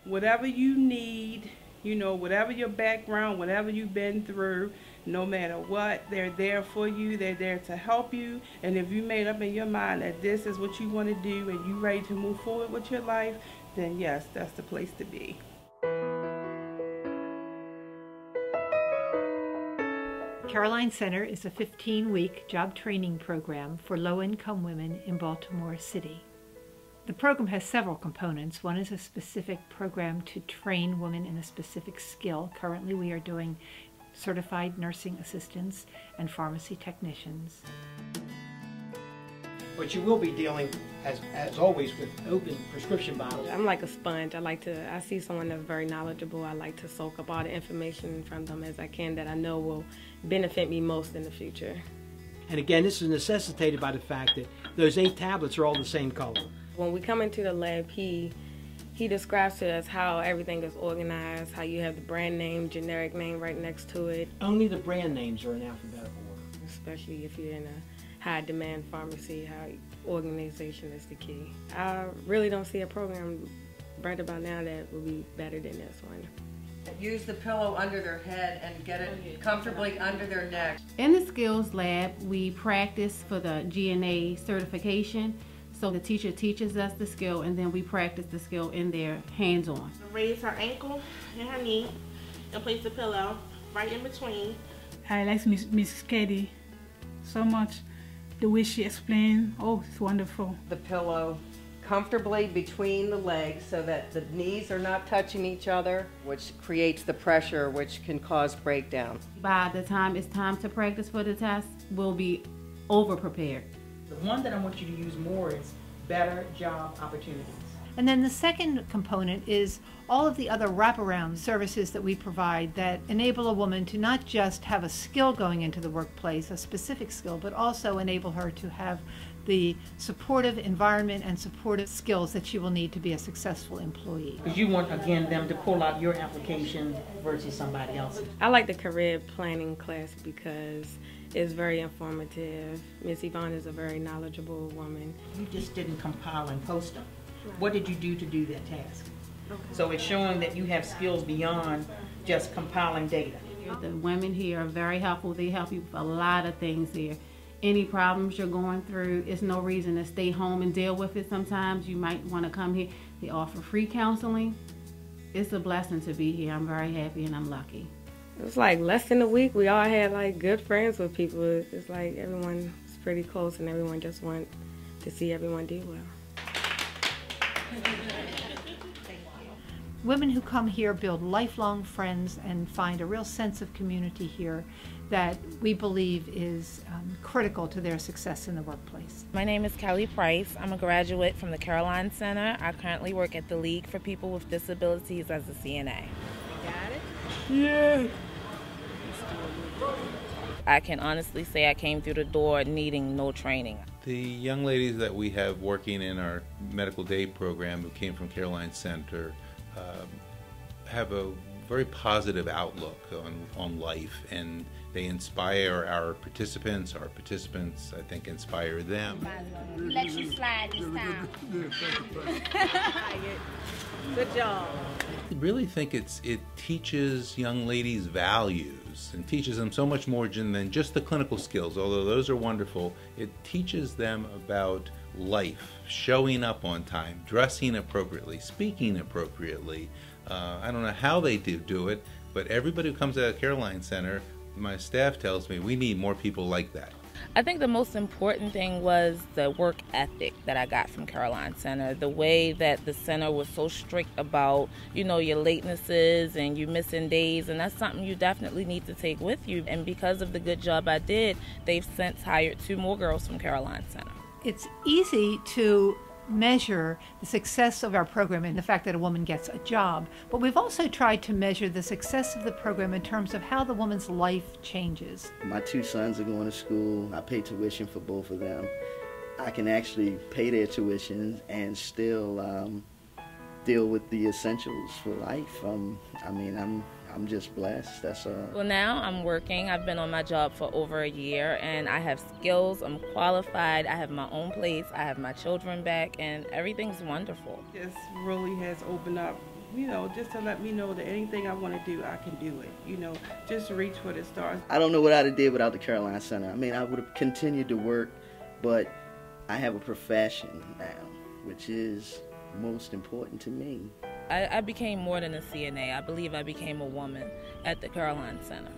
whatever you need, you know, whatever your background, whatever you've been through, no matter what, they're there for you. They're there to help you. And if you made up in your mind that this is what you want to do and you're ready to move forward with your life, then yes, that's the place to be. Caroline Center is a 15-week job training program for low-income women in Baltimore City. The program has several components. One is a specific program to train women in a specific skill. Currently we are doing certified nursing assistants and pharmacy technicians. But you will be dealing, as always, with open prescription bottles. I'm like a sponge. I see someone that's very knowledgeable. I like to soak up all the information from them as I can that I know will benefit me most in the future. And again, this is necessitated by the fact that those 8 tablets are all the same color. When we come into the lab, he describes to us how everything is organized, how you have the brand name, generic name right next to it. Only the brand names are in alphabetical order. Especially if you're in a high demand pharmacy, how organization is the key. I really don't see a program right about now that will be better than this one. Use the pillow under their head and get it comfortably under their neck. In the skills lab, we practice for the GNA certification. So the teacher teaches us the skill and then we practice the skill in there hands-on. Raise her ankle and her knee and place the pillow right in between. I like Miss Katie so much. The way she explained, oh, it's wonderful. The pillow comfortably between the legs so that the knees are not touching each other, which creates the pressure which can cause breakdown. By the time it's time to practice for the test, we'll be over-prepared. The one that I want you to use more is better job opportunities. And then the second component is all of the other wraparound services that we provide that enable a woman to not just have a skill going into the workplace, a specific skill, but also enable her to have the supportive environment and supportive skills that she will need to be a successful employee. Because you want, again, them to pull out your application versus somebody else's. I like the career planning class because it's very informative. Miss Yvonne is a very knowledgeable woman. You just didn't compile and post them. Right. What did you do to do that task? Okay. So it's showing that you have skills beyond just compiling data. The women here are very helpful. They help you with a lot of things here. Any problems you're going through, it's no reason to stay home and deal with it sometimes. You might want to come here. They offer free counseling. It's a blessing to be here. I'm very happy and I'm lucky. It was like less than a week. We all had like good friends with people. It's like everyone was pretty close and everyone just wanted to see everyone do well. Women who come here build lifelong friends and find a real sense of community here that we believe is critical to their success in the workplace. My name is Kelly Price. I'm a graduate from the Caroline Center. I currently work at the League for People with Disabilities as a CNA. Got it? Yeah. I can honestly say I came through the door needing no training. The young ladies that we have working in our medical day program who came from Caroline Center have a very positive outlook on life, and they inspire our participants. Our participants, I think, inspire them. Let you slide this time. Good job. I really think it teaches young ladies values and teaches them so much more than just the clinical skills, although those are wonderful. It teaches them about life, showing up on time, dressing appropriately, speaking appropriately. I don't know how they do it, but everybody who comes out of Caroline Center, my staff tells me we need more people like that. I think the most important thing was the work ethic that I got from Caroline Center. The way that the center was so strict about, you know, your latenesses and you missing days, and that's something you definitely need to take with you. And because of the good job I did, they've since hired 2 more girls from Caroline Center. It's easy to measure the success of our program and the fact that a woman gets a job, but we've also tried to measure the success of the program in terms of how the woman's life changes. My 2 sons are going to school. I pay tuition for both of them. I can actually pay their tuition and still deal with the essentials for life. I mean, I'm just blessed, that's all. Well, now I'm working. I've been on my job for over a year, and I have skills. I'm qualified. I have my own place. I have my children back, and everything's wonderful. This really has opened up you know, just to let me know that anything I want to do, I can do it. You know, just reach for the stars. I don't know what I'd have did without the Caroline Center. I mean, I would have continued to work, but I have a profession now, which is most important to me. I became more than a CNA. I believe I became a woman at the Caroline Center.